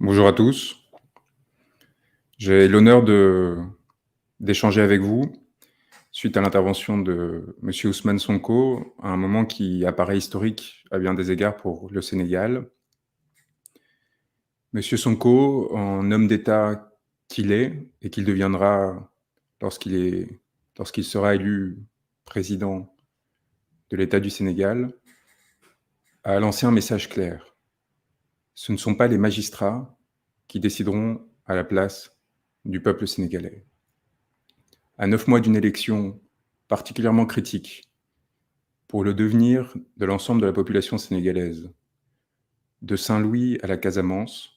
Bonjour à tous. J'ai l'honneur d'échanger avec vous suite à l'intervention de monsieur Ousmane Sonko, à un moment qui apparaît historique à bien des égards pour le Sénégal. Monsieur Sonko, en homme d'État qu'il est et qu'il deviendra lorsqu'il est lorsqu'il sera élu président de l'État du Sénégal, a lancé un message clair. Ce ne sont pas les magistrats qui décideront à la place du peuple sénégalais. À 9 mois d'une élection particulièrement critique pour le devenir de l'ensemble de la population sénégalaise, de Saint-Louis à la Casamance,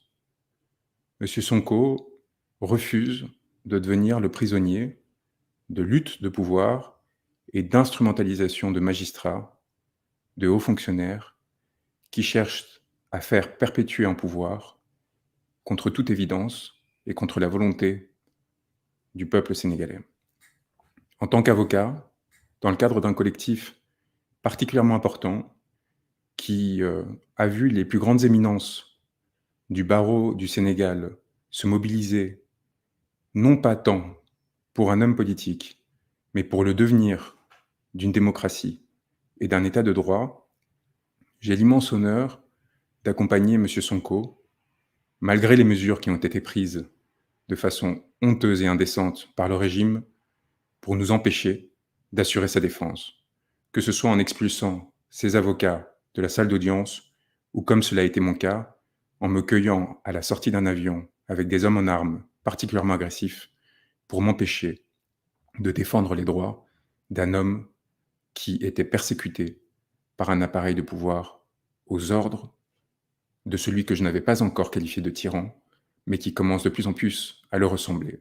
M. Sonko refuse de devenir le prisonnier de lutte de pouvoir et d'instrumentalisation de magistrats, de hauts fonctionnaires, qui cherchent à faire perpétuer un pouvoir contre toute évidence et contre la volonté du peuple sénégalais. En tant qu'avocat, dans le cadre d'un collectif particulièrement important qui a vu les plus grandes éminences du barreau du Sénégal se mobiliser, non pas tant pour un homme politique, mais pour le devenir d'une démocratie et d'un État de droit, j'ai l'immense honneur d'accompagner M. Sonko, malgré les mesures qui ont été prises de façon honteuse et indécente par le régime pour nous empêcher d'assurer sa défense, que ce soit en expulsant ses avocats de la salle d'audience ou, comme cela a été mon cas, en me cueillant à la sortie d'un avion avec des hommes en armes particulièrement agressifs pour m'empêcher de défendre les droits d'un homme qui était persécuté par un appareil de pouvoir aux ordres de celui que je n'avais pas encore qualifié de tyran, mais qui commence de plus en plus à le ressembler.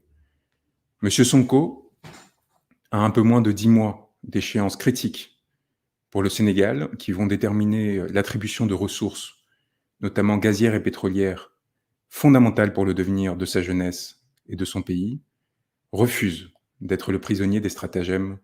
Monsieur Sonko a un peu moins de 10 mois d'échéance critique pour le Sénégal, qui vont déterminer l'attribution de ressources, notamment gazières et pétrolières, fondamentales pour le devenir de sa jeunesse et de son pays, refuse d'être le prisonnier des stratagèmes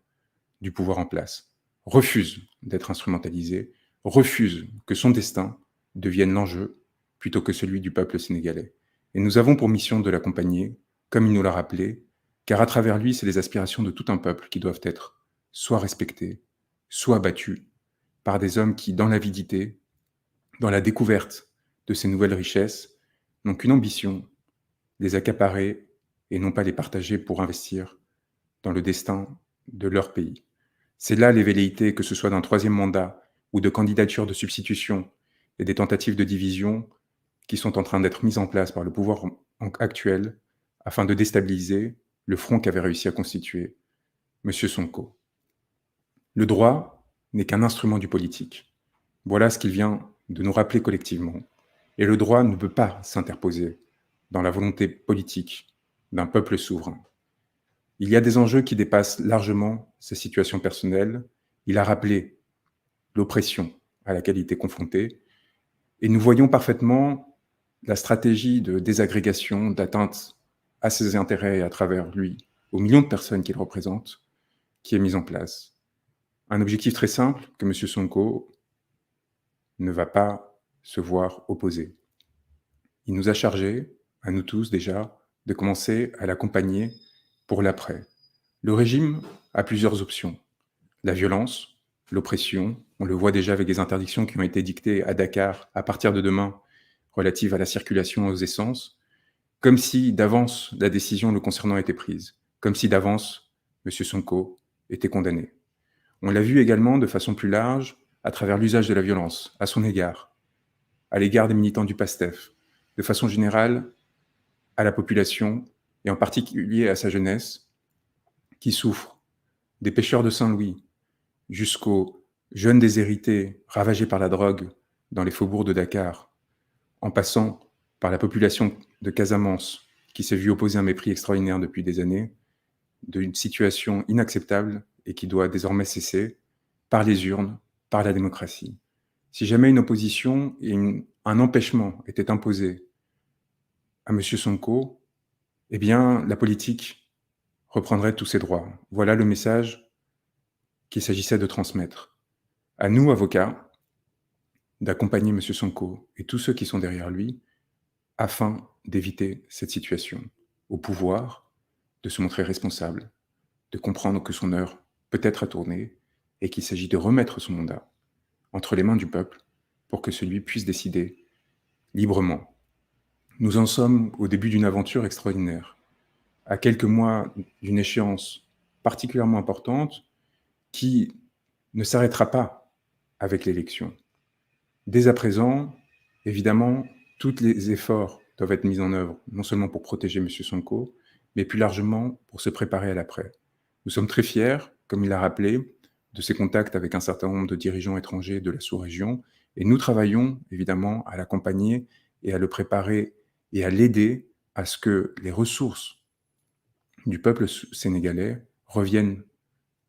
du pouvoir en place, refuse d'être instrumentalisé, refuse que son destin devienne l'enjeu plutôt que celui du peuple sénégalais. Et nous avons pour mission de l'accompagner, comme il nous l'a rappelé, car à travers lui, c'est les aspirations de tout un peuple qui doivent être soit respectées, soit battues par des hommes qui, dans l'avidité, dans la découverte de ces nouvelles richesses, n'ont qu'une ambition, les accaparer et non pas les partager pour investir dans le destin de leur pays. C'est là les velléités, que ce soit d'un troisième mandat ou de candidatures de substitution et des tentatives de division qui sont en train d'être mises en place par le pouvoir actuel afin de déstabiliser le front qu'avait réussi à constituer M. Sonko. Le droit n'est qu'un instrument du politique. Voilà ce qu'il vient de nous rappeler collectivement. Et le droit ne peut pas s'interposer dans la volonté politique d'un peuple souverain. Il y a des enjeux qui dépassent largement sa situation personnelle. Il a rappelé l'oppression à laquelle il était confronté. Et nous voyons parfaitement la stratégie de désagrégation, d'atteinte à ses intérêts et à travers lui, aux millions de personnes qu'il représente, qui est mise en place. Un objectif très simple que M. Sonko ne va pas se voir opposer. Il nous a chargés, à nous tous déjà, de commencer à l'accompagner pour l'après. Le régime a plusieurs options. La violence, l'oppression, on le voit déjà avec les interdictions qui ont été dictées à Dakar à partir de demain relatives à la circulation aux essences, comme si d'avance la décision le concernant était prise, comme si d'avance M. Sonko était condamné. On l'a vu également de façon plus large à travers l'usage de la violence à son égard, à l'égard des militants du PASTEF, de façon générale à la population et en particulier à sa jeunesse qui souffre, des pêcheurs de Saint-Louis jusqu'aux jeunes déshérités ravagés par la drogue dans les faubourgs de Dakar, en passant par la population de Casamance qui s'est vue opposer un mépris extraordinaire depuis des années, d'une situation inacceptable et qui doit désormais cesser par les urnes, par la démocratie. Si jamais une opposition et un empêchement étaient imposés à M. Sonko, eh bien, la politique reprendrait tous ses droits. Voilà le message qu'il s'agissait de transmettre. À nous, avocats, d'accompagner M. Sonko et tous ceux qui sont derrière lui afin d'éviter cette situation, au pouvoir de se montrer responsable, de comprendre que son heure peut être à tourner et qu'il s'agit de remettre son mandat entre les mains du peuple pour que celui puisse décider librement. Nous en sommes au début d'une aventure extraordinaire, à quelques mois d'une échéance particulièrement importante qui ne s'arrêtera pas avec l'élection. Dès à présent, évidemment, tous les efforts doivent être mis en œuvre, non seulement pour protéger M. Sonko, mais plus largement pour se préparer à l'après. Nous sommes très fiers, comme il l'a rappelé, de ses contacts avec un certain nombre de dirigeants étrangers de la sous-région, et nous travaillons évidemment à l'accompagner et à le préparer et à l'aider à ce que les ressources du peuple sénégalais reviennent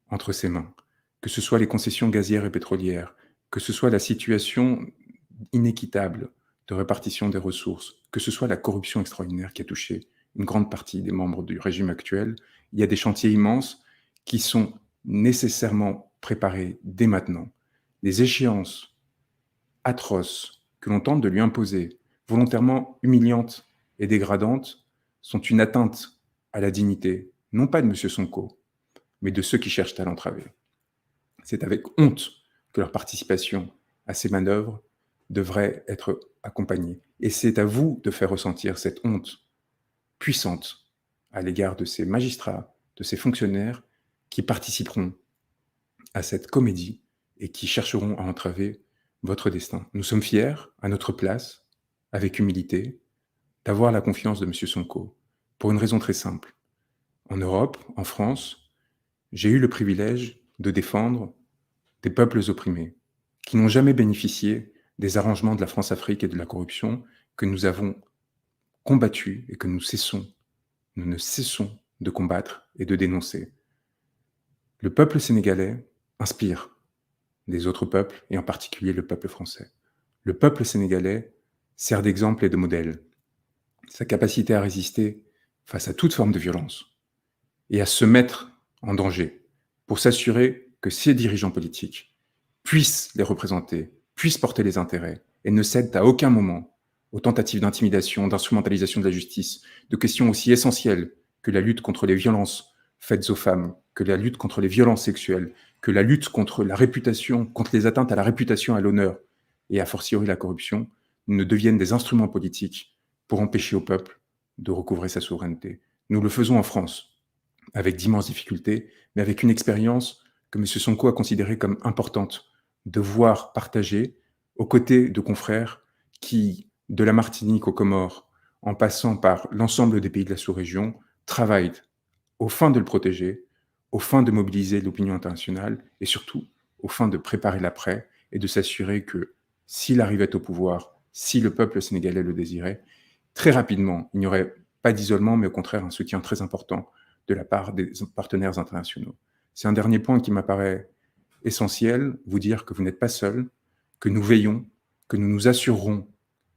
entre ses mains, que ce soit les concessions gazières et pétrolières, que ce soit la situation inéquitable de répartition des ressources, que ce soit la corruption extraordinaire qui a touché une grande partie des membres du régime actuel. Il y a des chantiers immenses qui sont nécessairement préparés dès maintenant. Les échéances atroces que l'on tente de lui imposer, volontairement humiliantes et dégradantes, sont une atteinte à la dignité, non pas de M. Sonko, mais de ceux qui cherchent à l'entraver. C'est avec honte que leur participation à ces manœuvres devrait être accompagnée. Et c'est à vous de faire ressentir cette honte puissante à l'égard de ces magistrats, de ces fonctionnaires qui participeront à cette comédie et qui chercheront à entraver votre destin. Nous sommes fiers, à notre place, avec humilité, d'avoir la confiance de M. Sonko, pour une raison très simple. En Europe, en France, j'ai eu le privilège de défendre des peuples opprimés, qui n'ont jamais bénéficié des arrangements de la France-Afrique et de la corruption que nous avons combattus et que nous ne cessons de combattre et de dénoncer. Le peuple sénégalais inspire les autres peuples, et en particulier le peuple français. Le peuple sénégalais sert d'exemple et de modèle. Sa capacité à résister face à toute forme de violence et à se mettre en danger pour s'assurer que ses dirigeants politiques puissent les représenter, puissent porter les intérêts et ne cèdent à aucun moment aux tentatives d'intimidation, d'instrumentalisation de la justice, de questions aussi essentielles que la lutte contre les violences faites aux femmes, que la lutte contre les violences sexuelles, que la lutte contre la réputation, contre les atteintes à la réputation, à l'honneur et a fortiori la corruption, ne deviennent des instruments politiques pour empêcher au peuple de recouvrer sa souveraineté. Nous le faisons en France, avec d'immenses difficultés, mais avec une expérience que M. Sonko a considérée comme importante, de voir partager aux côtés de confrères qui, de la Martinique aux Comores, en passant par l'ensemble des pays de la sous-région, travaillent aux fins de le protéger, aux fins de mobiliser l'opinion internationale et surtout aux fins de préparer l'après et de s'assurer que s'il arrivait au pouvoir, si le peuple sénégalais le désirait, très rapidement, il n'y aurait pas d'isolement, mais au contraire un soutien très important de la part des partenaires internationaux. C'est un dernier point qui m'apparaît essentiel, vous dire que vous n'êtes pas seul, que nous veillons, que nous nous assurerons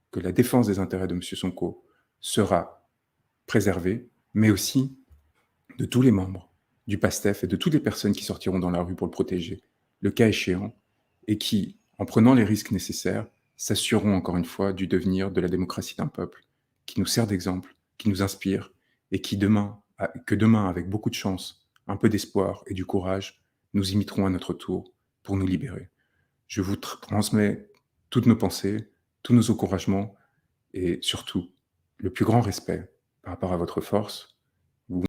que la défense des intérêts de M. Sonko sera préservée, mais aussi de tous les membres du PASTEF et de toutes les personnes qui sortiront dans la rue pour le protéger, le cas échéant, et qui, en prenant les risques nécessaires, s'assureront encore une fois du devenir de la démocratie d'un peuple qui nous sert d'exemple, qui nous inspire, et qui demain, avec beaucoup de chance, un peu d'espoir et du courage, nous imiterons à notre tour pour nous libérer. Je vous transmets toutes nos pensées, tous nos encouragements, et surtout, le plus grand respect par rapport à votre force,